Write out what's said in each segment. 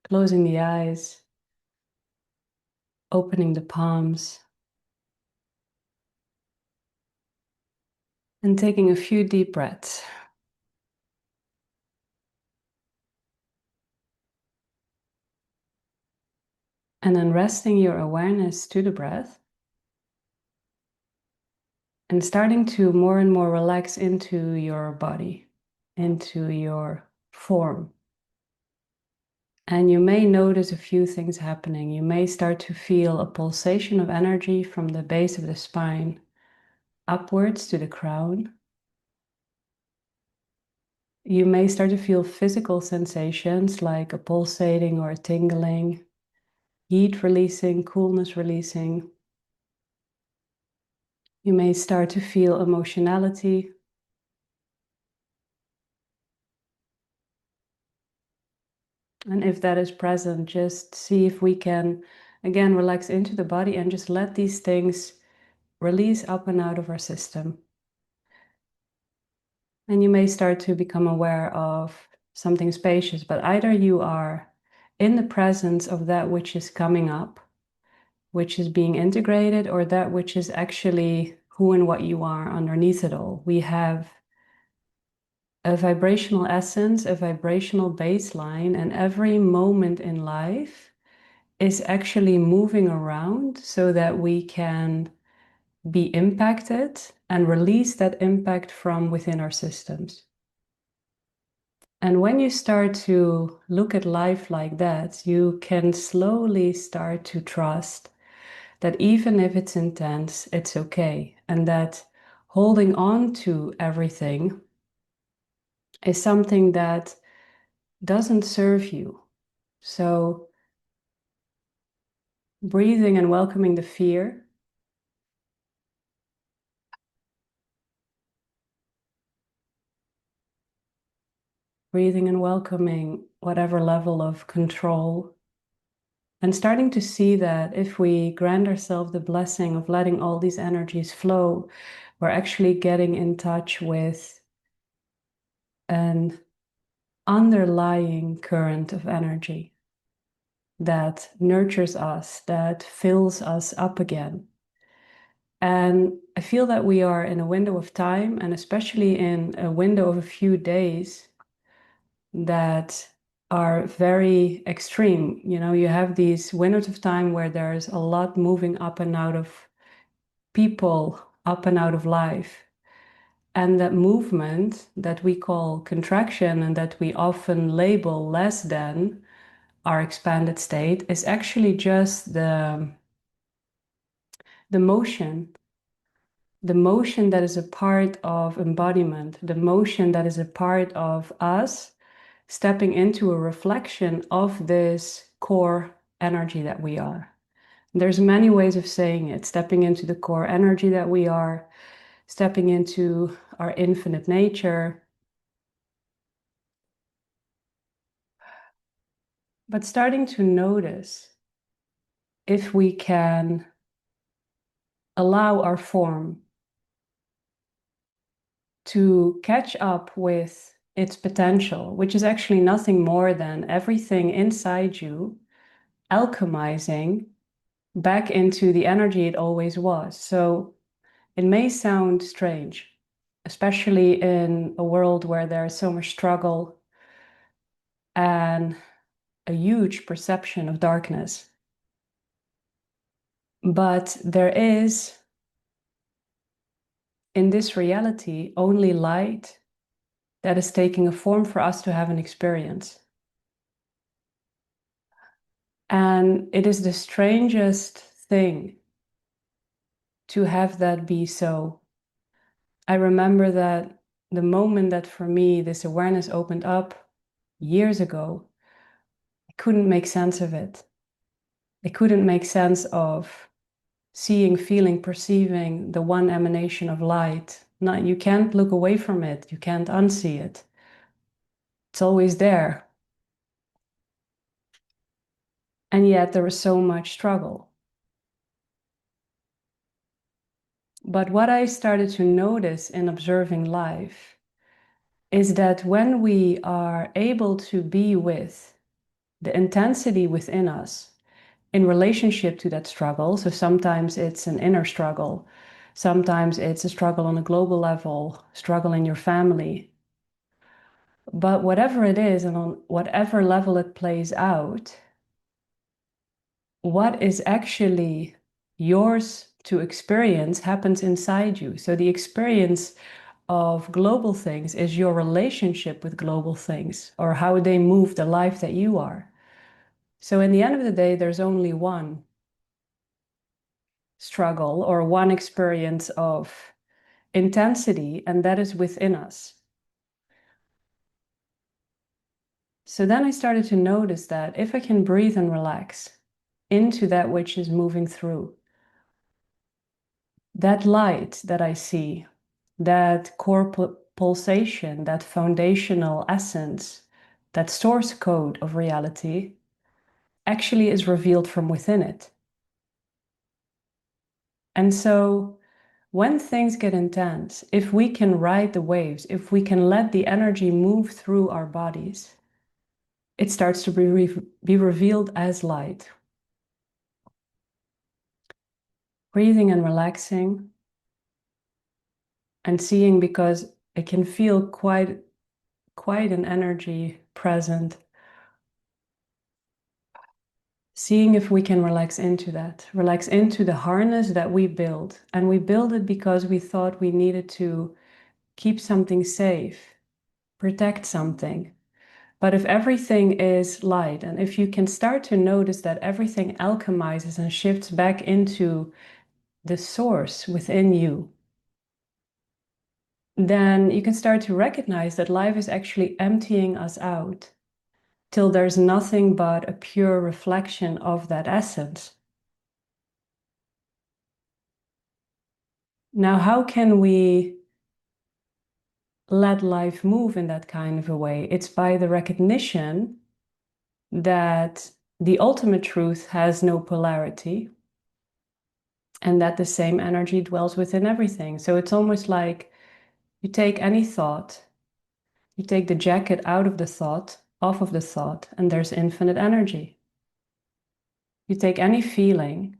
Closing the eyes, opening the palms, and taking a few deep breaths. And then resting your awareness to the breath and starting to more and more relax into your body, into your form. And you may notice a few things happening. You may start to feel a pulsation of energy from the base of the spine upwards to the crown. You may start to feel physical sensations like a pulsating or a tingling, heat releasing, coolness releasing. You may start to feel emotionality. And if that is present, just see if we can, again, relax into the body and just let these things release up and out of our system. And you may start to become aware of something spacious, but either you are in the presence of that which is coming up, which is being integrated, or that which is actually who and what you are underneath it all. We have a vibrational essence, a vibrational baseline, and every moment in life is actually moving around so that we can be impacted and release that impact from within our systems. And when you start to look at life like that, you can slowly start to trust that even if it's intense, it's okay. And that holding on to everything is something that doesn't serve you. So breathing and welcoming the fear, breathing and welcoming whatever level of control, and starting to see that if we grant ourselves the blessing of letting all these energies flow, we're actually getting in touch with an underlying current of energy that nurtures us, that fills us up again. And I feel that we are in a window of time, and especially in a window of a few days, that are very extreme. You know, you have these windows of time where there's a lot moving up and out of people, up and out of life. And that movement that we call contraction and that we often label less than our expanded state is actually just the motion, the motion that is a part of embodiment, the motion that is a part of us stepping into a reflection of this core energy that we are. There's many ways of saying it, stepping into the core energy that we are, stepping into our infinite nature, but starting to notice if we can allow our form to catch up with its potential, which is actually nothing more than everything inside you alchemizing back into the energy it always was. So it may sound strange, especially in a world where there's so much struggle and a huge perception of darkness. But there is, in this reality, only light that is taking a form for us to have an experience. And it is the strangest thing to have that be so. I remember that the moment that for me this awareness opened up years ago, I couldn't make sense of it. I couldn't make sense of seeing, feeling, perceiving the one emanation of light. Not, you can't look away from it. You can't unsee it. It's always there. And yet there was so much struggle. But what I started to notice in observing life is that when we are able to be with the intensity within us in relationship to that struggle. So sometimes it's an inner struggle, sometimes it's a struggle on a global level, struggle in your family. But whatever it is, and on whatever level it plays out, what is actually yours to experience happens inside you. So the experience of global things is your relationship with global things, or how they move the life that you are. So in the end of the day, there's only one struggle or one experience of intensity, and that is within us. So then I started to notice that if I can breathe and relax into that which is moving through, that light that I see, that core pulsation, that foundational essence, that source code of reality actually is revealed from within it. And so when things get intense, if we can ride the waves, if we can let the energy move through our bodies, it starts to be revealed as light. Breathing and relaxing and seeing, because it can feel quite an energy present. Seeing if we can relax into that, relax into the harness that we build. And we build it because we thought we needed to keep something safe, protect something. But if everything is light, and if you can start to notice that everything alchemizes and shifts back into the source within you, then you can start to recognize that life is actually emptying us out till there's nothing but a pure reflection of that essence. Now, how can we let life move in that kind of a way? It's by the recognition that the ultimate truth has no polarity and that the same energy dwells within everything. So it's almost like you take any thought, you take the jacket out of the thought, off of the thought, and there's infinite energy. You take any feeling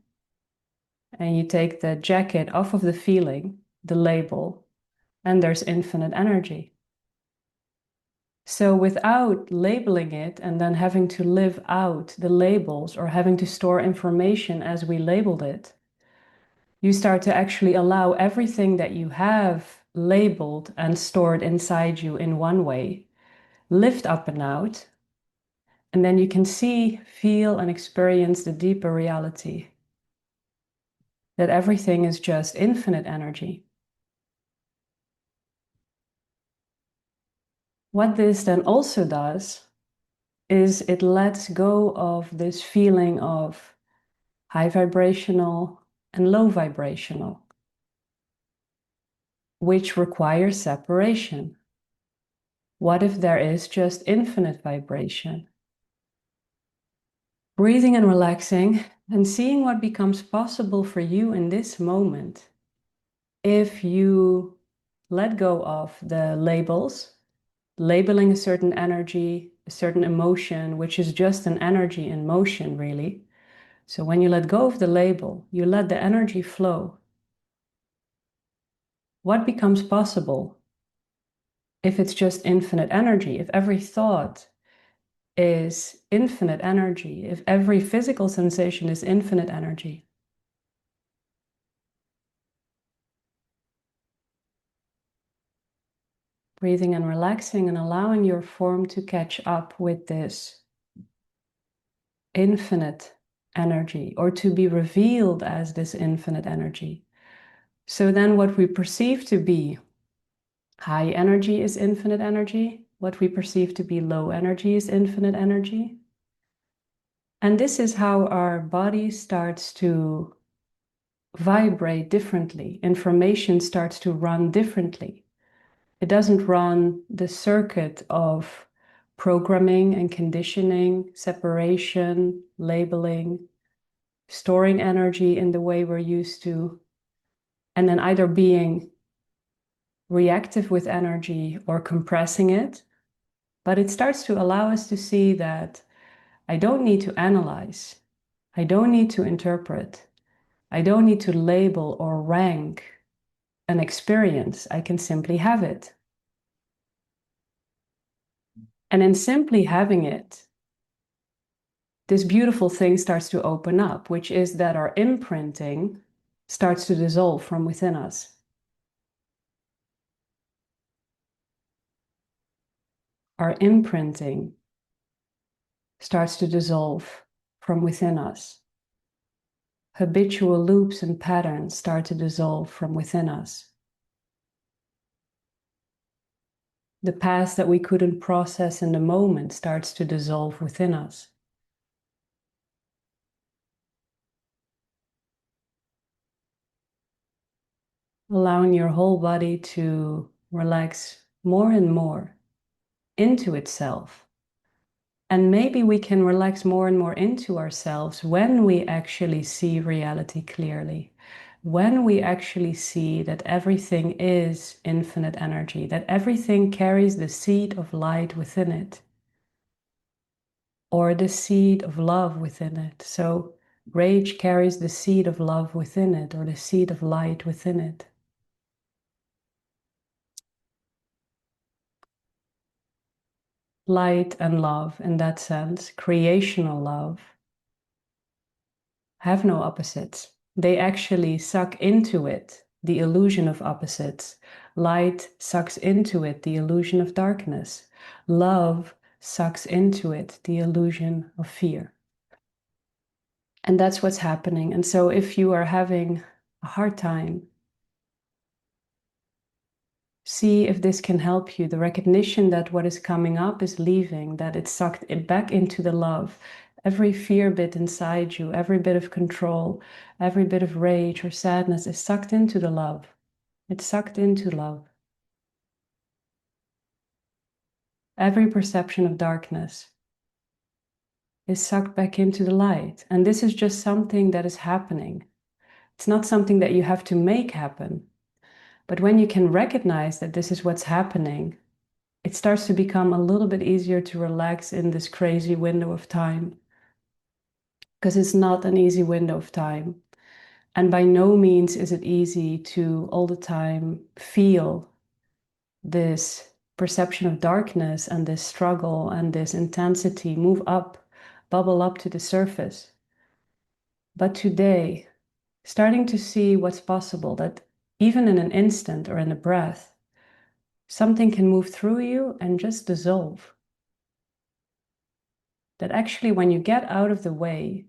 and you take the jacket off of the feeling, the label, and there's infinite energy. So without labeling it and then having to live out the labels or having to store information as we labeled it, you start to actually allow everything that you have labeled and stored inside you in one way, lift up and out, and then you can see, feel, and experience the deeper reality that everything is just infinite energy. What this then also does is it lets go of this feeling of high vibrational and low vibrational, which requires separation. What if there is just infinite vibration? Breathing and relaxing and seeing what becomes possible for you in this moment if you let go of the labels, labeling a certain energy, a certain emotion, which is just an energy in motion, really. So when you let go of the label, you let the energy flow. What becomes possible if it's just infinite energy, if every thought is infinite energy, if every physical sensation is infinite energy? Breathing and relaxing and allowing your form to catch up with this infinite energy, or to be revealed as this infinite energy. So then what we perceive to be high energy is infinite energy. What we perceive to be low energy is infinite energy. And this is how our body starts to vibrate differently. Information starts to run differently. It doesn't run the circuit of programming and conditioning, separation, labeling, storing energy in the way we're used to, and then either being reactive with energy or compressing it. But it starts to allow us to see that I don't need to analyze. I don't need to interpret. I don't need to label or rank an experience. I can simply have it. And in simply having it, this beautiful thing starts to open up, which is that our imprinting starts to dissolve from within us. Our imprinting starts to dissolve from within us. Habitual loops and patterns start to dissolve from within us. The past that we couldn't process in the moment starts to dissolve within us. Allowing your whole body to relax more and more into itself. And maybe we can relax more and more into ourselves when we actually see reality clearly, when we actually see that everything is infinite energy, that everything carries the seed of light within it, or the seed of love within it. So rage carries the seed of love within it, or the seed of light within it. Light and love, in that sense, creational love, have no opposites. They actually suck into it the illusion of opposites. Light sucks into it the illusion of darkness. Love sucks into it the illusion of fear. And that's what's happening. And so if you are having a hard time, see if this can help you. The recognition that what is coming up is leaving, that it's sucked it back into the love. Every fear bit inside you, every bit of control, every bit of rage or sadness is sucked into the love. It's sucked into love. Every perception of darkness is sucked back into the light. And this is just something that is happening. It's not something that you have to make happen. But when you can recognize that this is what's happening, it starts to become a little bit easier to relax in this crazy window of time. Because it's not an easy window of time. And by no means is it easy to all the time feel this perception of darkness and this struggle and this intensity move up, bubble up to the surface. But today, starting to see what's possible, that even in an instant or in a breath, something can move through you and just dissolve. That actually, when you get out of the way,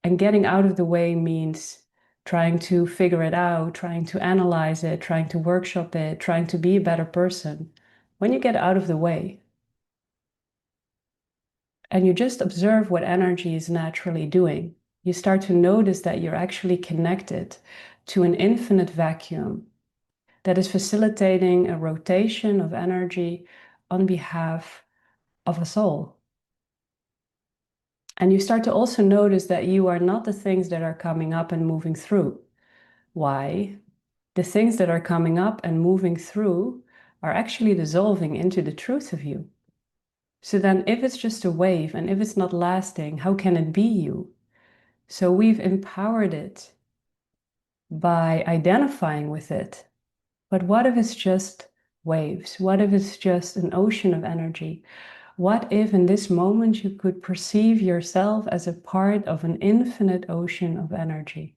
and getting out of the way means trying to figure it out, trying to analyze it, trying to workshop it, trying to be a better person. When you get out of the way and you just observe what energy is naturally doing, you start to notice that you're actually connected to an infinite vacuum that is facilitating a rotation of energy on behalf of us all. And you start to also notice that you are not the things that are coming up and moving through. Why? The things that are coming up and moving through are actually dissolving into the truth of you. So then if it's just a wave and if it's not lasting, how can it be you? So we've empowered it by identifying with it. But what if it's just waves? What if it's just an ocean of energy? What if in this moment you could perceive yourself as a part of an infinite ocean of energy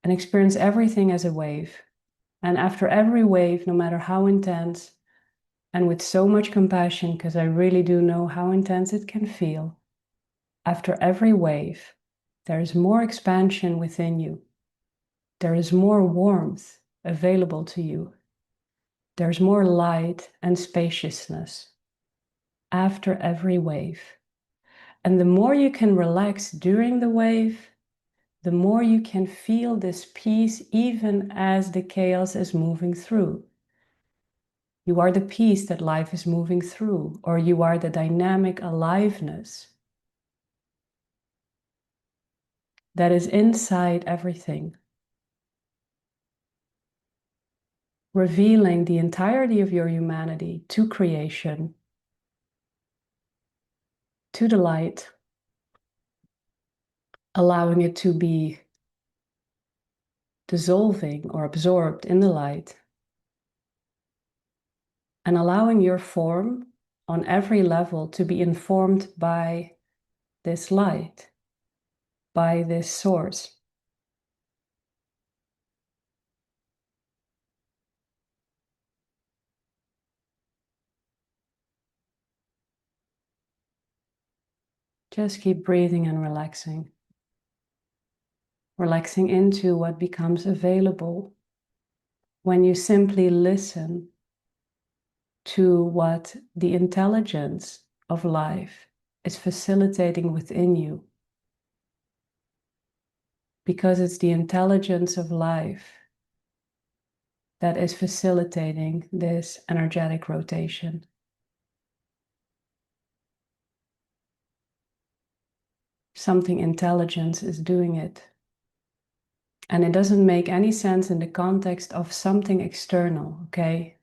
and experience everything as a wave? And after every wave, no matter how intense, and with so much compassion, because I really do know how intense it can feel, after every wave, there is more expansion within you. There is more warmth available to you. There's more light and spaciousness after every wave. And the more you can relax during the wave, the more you can feel this peace even as the chaos is moving through. You are the peace that life is moving through, or you are the dynamic aliveness that is inside everything, revealing the entirety of your humanity to creation, to the light, allowing it to be dissolving or absorbed in the light, and allowing your form on every level to be informed by this light, by this source. Just keep breathing and relaxing. Relaxing into what becomes available when you simply listen to what the intelligence of life is facilitating within you. Because it's the intelligence of life that is facilitating this energetic rotation. Something intelligence is doing it. And it doesn't make any sense in the context of something external, okay?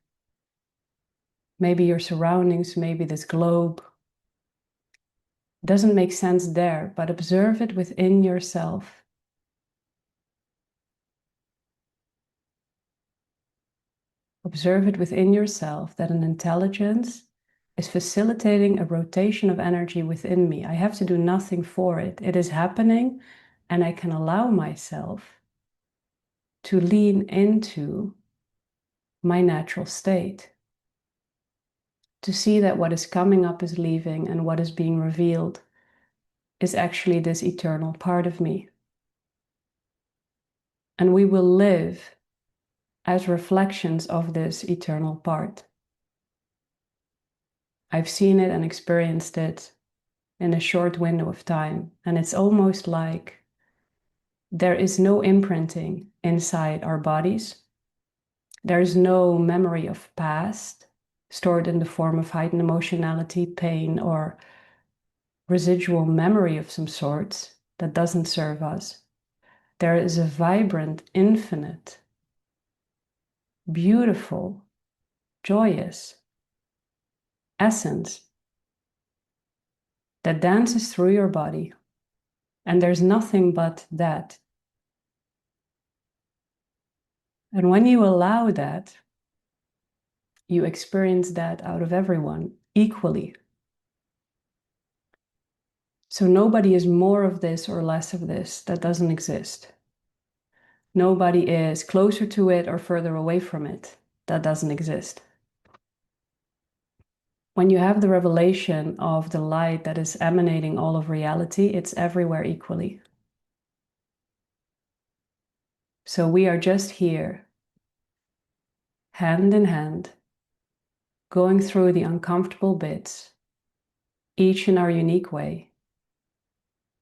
Maybe your surroundings, maybe this globe. It doesn't make sense there, but observe it within yourself. Observe it within yourself that an intelligence is facilitating a rotation of energy within me. I have to do nothing for it. It is happening, and I can allow myself to lean into my natural state, to see that what is coming up is leaving and what is being revealed is actually this eternal part of me. And we will live as reflections of this eternal part. I've seen it and experienced it in a short window of time, and it's almost like there is no imprinting inside our bodies. There is no memory of past stored in the form of heightened emotionality, pain, or residual memory of some sort that doesn't serve us. There is a vibrant, infinite, beautiful, joyous essence that dances through your body. And there's nothing but that. And when you allow that, you experience that out of everyone equally. So nobody is more of this or less of this. That doesn't exist. Nobody is closer to it or further away from it. That doesn't exist. When you have the revelation of the light that is emanating all of reality, it's everywhere equally. So we are just here, hand in hand, going through the uncomfortable bits, each in our unique way,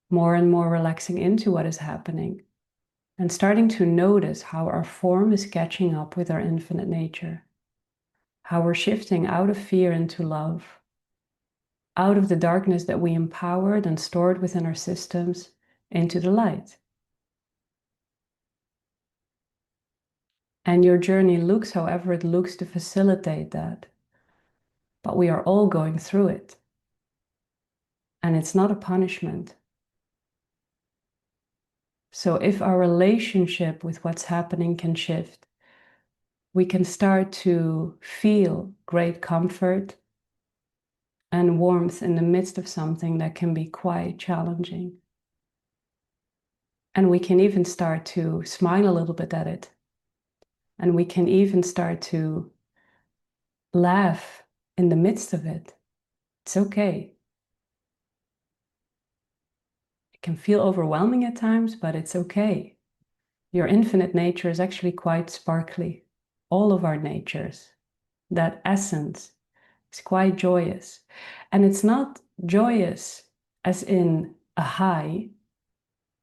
more and more relaxing into what is happening, and starting to notice how our form is catching up with our infinite nature, how we're shifting out of fear into love, out of the darkness that we empowered and stored within our systems into the light. And your journey looks however it looks to facilitate that. But we are all going through it. And it's not a punishment. So if our relationship with what's happening can shift, we can start to feel great comfort and warmth in the midst of something that can be quite challenging. And we can even start to smile a little bit at it. And we can even start to laugh in the midst of it. It's okay. It can feel overwhelming at times, but it's okay. Your infinite nature is actually quite sparkly. All of our natures, that essence is quite joyous. And it's not joyous as in a high.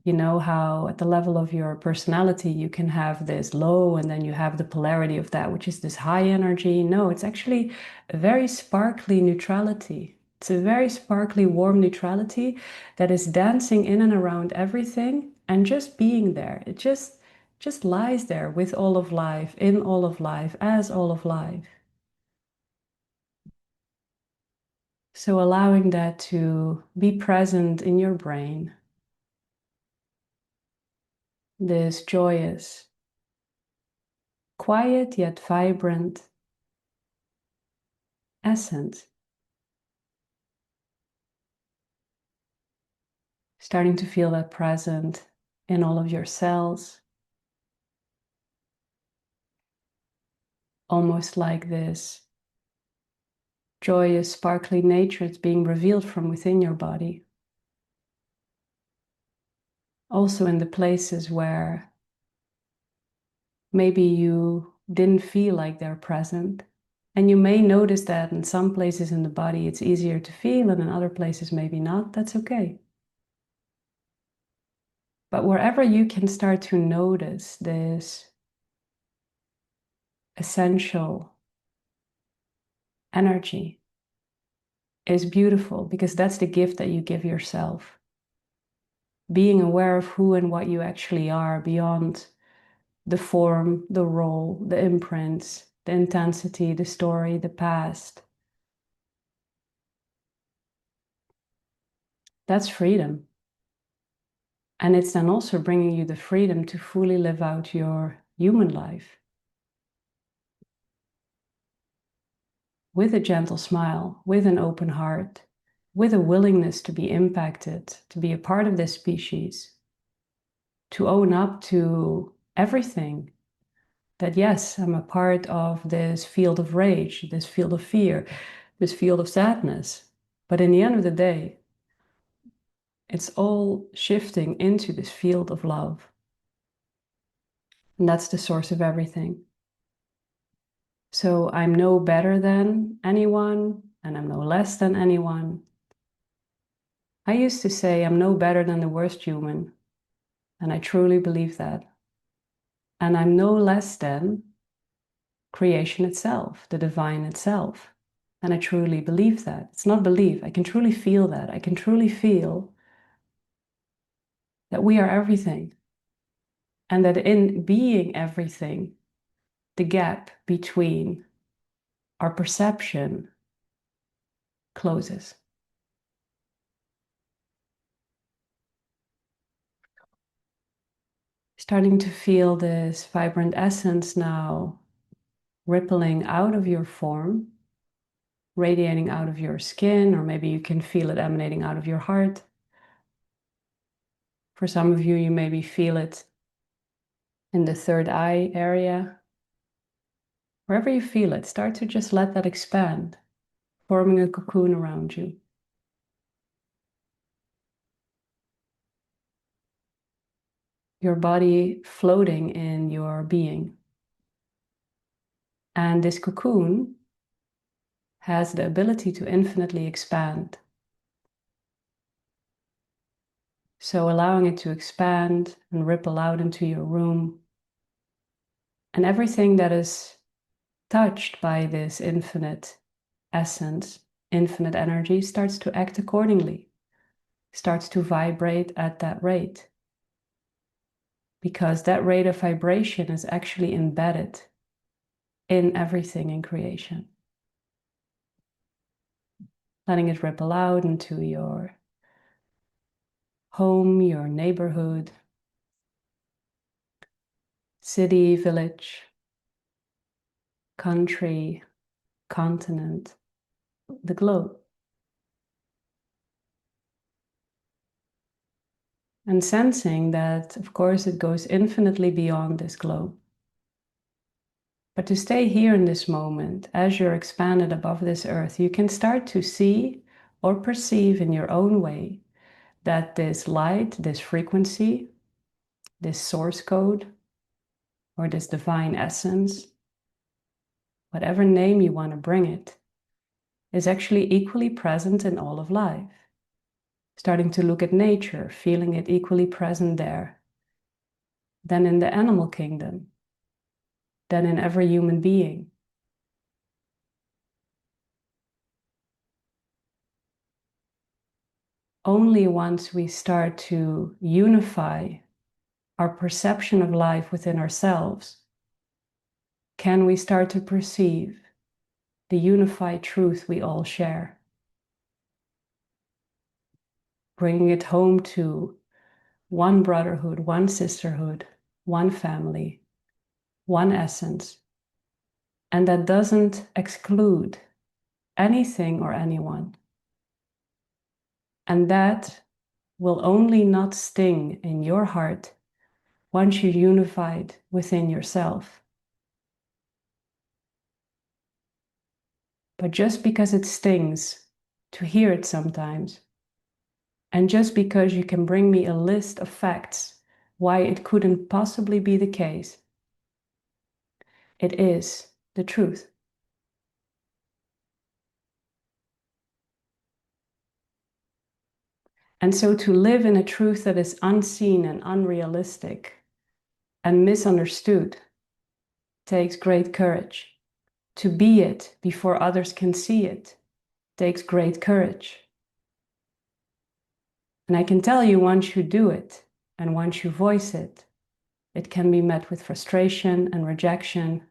You know how at the level of your personality, you can have this low and then you have the polarity of that, which is this high energy. No, it's actually a very sparkly neutrality. It's a very sparkly, warm neutrality that is dancing in and around everything and just being there. It just lies there with all of life, in all of life, as all of life. So allowing that to be present in your brain, this joyous, quiet yet vibrant essence. Starting to feel that present in all of your cells, almost like this joyous, sparkly nature that's being revealed from within your body. Also in the places where maybe you didn't feel like they're present. And you may notice that in some places in the body it's easier to feel, and in other places maybe not. That's okay. But wherever you can start to notice this essential energy is beautiful, because that's the gift that you give yourself. Being aware of who and what you actually are beyond the form, the role, the imprints, the intensity, the story, the past. That's freedom. And it's then also bringing you the freedom to fully live out your human life with a gentle smile, with an open heart, with a willingness to be impacted, to be a part of this species, to own up to everything. That yes, I'm a part of this field of rage, this field of fear, this field of sadness. But in the end of the day, it's all shifting into this field of love. And that's the source of everything. So I'm no better than anyone, and I'm no less than anyone. I used to say I'm no better than the worst human, and I truly believe that. And I'm no less than creation itself, the divine itself. And I truly believe that. It's not belief. I can truly feel that. I can truly feel that we are everything. And that in being everything, the gap between our perception closes. Starting to feel this vibrant essence now rippling out of your form, radiating out of your skin, or maybe you can feel it emanating out of your heart. For some of you, you maybe feel it in the third eye area. Wherever you feel it, start to just let that expand, forming a cocoon around you. Your body floating in your being. And this cocoon has the ability to infinitely expand. So allowing it to expand and ripple out into your room. And everything that is touched by this infinite essence, infinite energy, starts to act accordingly, starts to vibrate at that rate. Because that rate of vibration is actually embedded in everything in creation. Letting it ripple out into your home, your neighborhood, city, village, country, continent, the globe. And sensing that, of course, it goes infinitely beyond this globe. But to stay here in this moment, as you're expanded above this earth, you can start to see or perceive in your own way that this light, this frequency, this source code, or this divine essence, whatever name you want to bring it, is actually equally present in all of life. Starting to look at nature, feeling it equally present there, then in the animal kingdom, then in every human being. Only once we start to unify our perception of life within ourselves can we start to perceive the unified truth we all share. bringing it home to one brotherhood, one sisterhood, one family, one essence. And that doesn't exclude anything or anyone. And that will only not sting in your heart once you're unified within yourself. But just because it stings to hear it sometimes, and just because you can bring me a list of facts why it couldn't possibly be the case, it is the truth. And so to live in a truth that is unseen and unrealistic and misunderstood takes great courage. To be it before others can see it takes great courage. And I can tell you, once you do it and once you voice it, it can be met with frustration and rejection.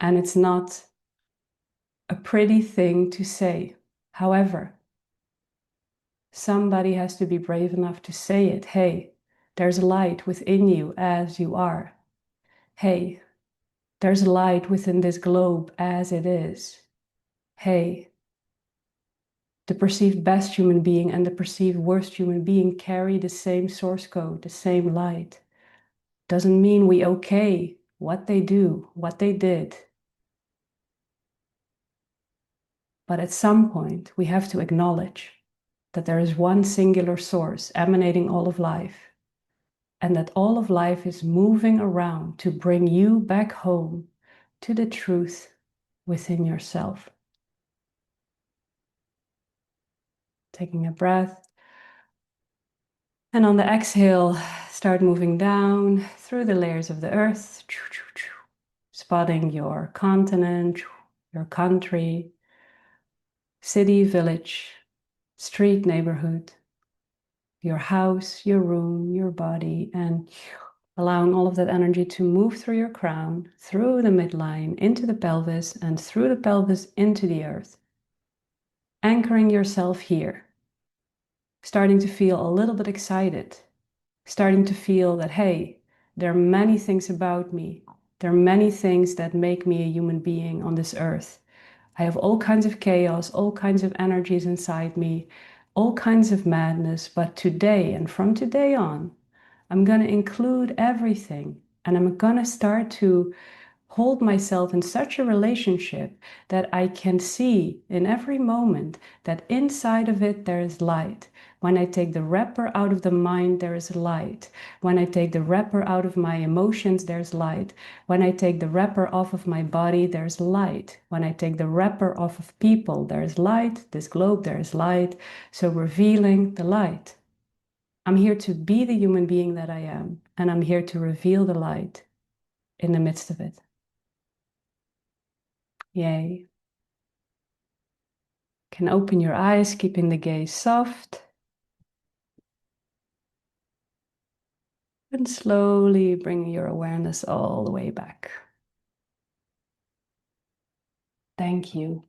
And it's not a pretty thing to say. However, somebody has to be brave enough to say it. Hey, there's light within you as you are. Hey, there's light within this globe as it is. Hey, the perceived best human being and the perceived worst human being carry the same source code, the same light. Doesn't mean we okay what they do, what they did. But at some point, we have to acknowledge that there is one singular source emanating all of life, and that all of life is moving around to bring you back home to the truth within yourself. Taking a breath. And on the exhale, start moving down through the layers of the earth, spotting your continent, your country, city, village, street, neighborhood, your house, your room, your body, and allowing all of that energy to move through your crown, through the midline, into the pelvis, and through the pelvis into the earth. Anchoring yourself here. Starting to feel a little bit excited. Starting to feel that, hey, there are many things about me. There are many things that make me a human being on this earth. I have all kinds of chaos, all kinds of energies inside me, all kinds of madness. But today, and from today on, I'm going to include everything. And I'm going to start to hold myself in such a relationship that I can see in every moment that inside of it there is light. When I take the wrapper out of the mind, there is light. When I take the wrapper out of my emotions, there's light. When I take the wrapper off of my body, there's light. When I take the wrapper off of people, there's light. This globe, there is light. So revealing the light. I'm here to be the human being that I am, and I'm here to reveal the light in the midst of it. Yay. Can open your eyes, keeping the gaze soft. And slowly bring your awareness all the way back. Thank you.